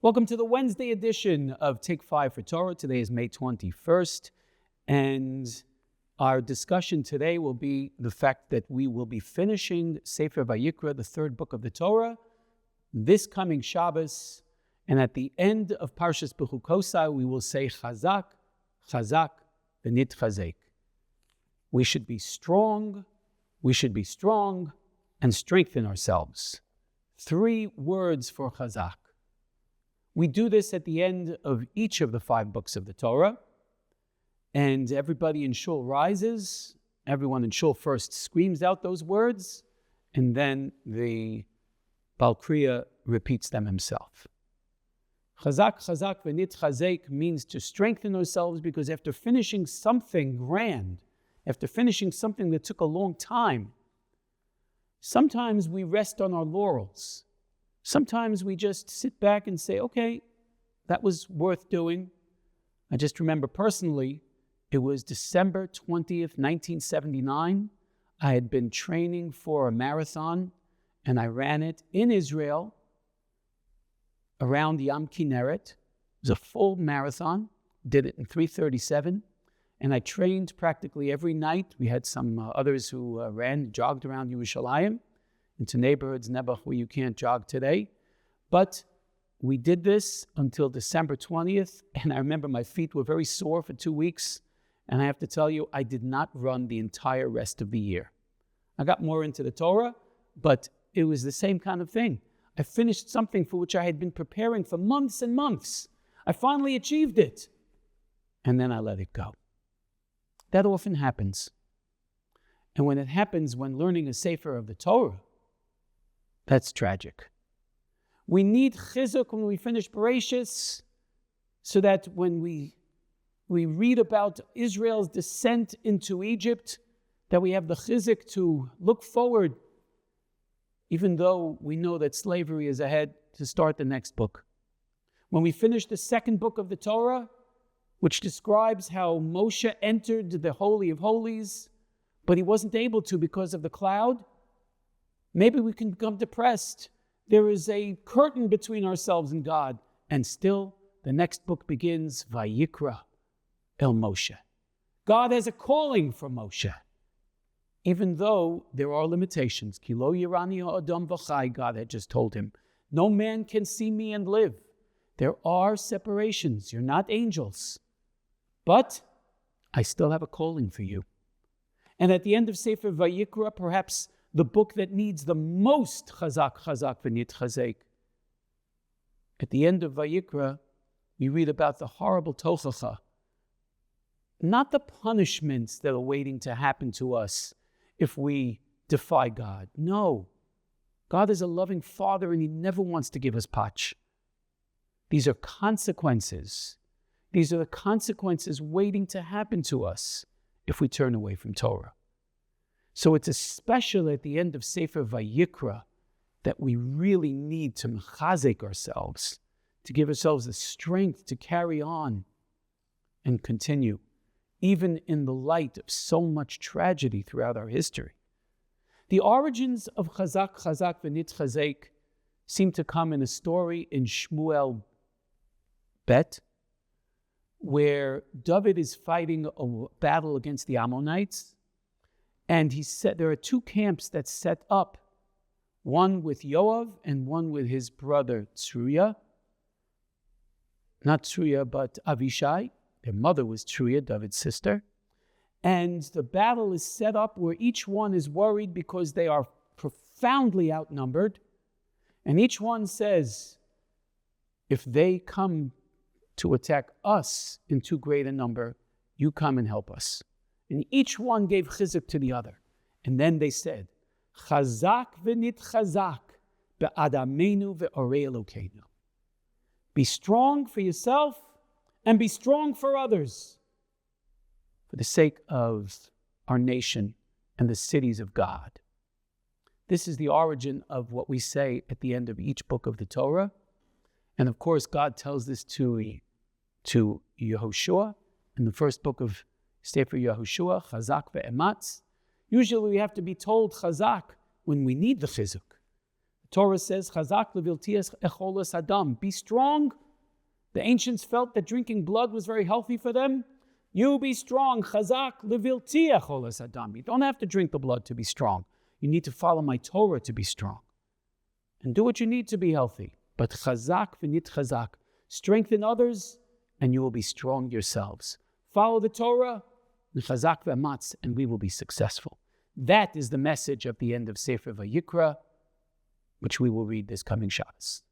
Welcome to the Wednesday edition of Take 5 for Torah. Today is May 21st, and our discussion today will be the fact that we will be finishing Sefer Vayikra, the third book of the Torah, this coming Shabbos, and at the end of Parshas Bechukosai, we will say Chazak, Chazak, v'nitchazek. We should be strong and strengthen ourselves. 3 words for Chazak. We do this at the end of each of the 5 books of the Torah, and everybody in Shul rises. Everyone in Shul first screams out those words, and then the Bal Kriya repeats them himself. Chazak, chazak, v'nitchazek means to strengthen ourselves, because after finishing something grand, after finishing something that took a long time, sometimes we rest on our laurels. Sometimes we just sit back and say, okay, that was worth doing. I just remember personally, it was December 20th, 1979. I had been training for a marathon, and I ran it in Israel around Yam Kinneret. It was a full marathon, did it in 3:37, and I trained practically every night. We had some others who jogged around Yerushalayim, into neighborhoods, Nebuch, where you can't jog today. But we did this until December 20th, and I remember my feet were very sore for 2 weeks, and I have to tell you, I did not run the entire rest of the year. I got more into the Torah, but it was the same kind of thing. I finished something for which I had been preparing for months and months. I finally achieved it, and then I let it go. That often happens. And when it happens when learning a Sefer of the Torah, that's tragic. We need chizuk when we finish Bereshis, so that when we read about Israel's descent into Egypt, that we have the chizuk to look forward, even though we know that slavery is ahead, to start the next book. When we finish the second book of the Torah, which describes how Moshe entered the Holy of Holies, but he wasn't able to because of the cloud, maybe we can become depressed. There is a curtain between ourselves and God. And still, the next book begins, Vayikra el Moshe. God has a calling for Moshe. Even though there are limitations. Ki lo yirani ha'adam v'chai, God had just told him. No man can see me and live. There are separations. You're not angels. But I still have a calling for you. And at the end of Sefer Vayikra, perhaps the book that needs the most chazak, chazak, v'nitchazek. At the end of Vayikra, we read about the horrible tochacha. Not the punishments that are waiting to happen to us if we defy God. No. God is a loving Father, and He never wants to give us patch. These are consequences. These are the consequences waiting to happen to us if we turn away from Torah. So it's especially at the end of Sefer Vayikra that we really need to mechazek ourselves, to give ourselves the strength to carry on and continue, even in the light of so much tragedy throughout our history. The origins of Chazak, Chazak, v'nitchazek seem to come in a story in Shmuel Bet, where David is fighting a battle against the Ammonites. And he said there are 2 camps that set up, one with Yoav and one with his brother Tzuria. Not Tzuria, but Avishai. Their mother was Tzuria, David's sister. And the battle is set up where each one is worried because they are profoundly outnumbered. And each one says, if they come to attack us in too great a number, you come and help us. And each one gave chizuk to the other. And then they said, Chazak v'nitchazak be'adamenu ve'orei Elokeinu. Be strong for yourself and be strong for others, for the sake of our nation and the cities of God. This is the origin of what we say at the end of each book of the Torah. And of course, God tells this to Yehoshua in the first book of Sefer Yehoshua, Chazak ve'ematz. Usually we have to be told Chazak when we need the chizuk. Torah says, Chazak leviltias echolas adam. Be strong. The ancients felt that drinking blood was very healthy for them. You be strong. Chazak levilti echolas adam. You don't have to drink the blood to be strong. You need to follow my Torah to be strong. And do what you need to be healthy. But chazak v'nit chazak. Strengthen others, and you will be strong yourselves. Follow the Torah, chazak v'amatz, and we will be successful. That is the message of the end of Sefer Vayikra, which we will read this coming Shabbos.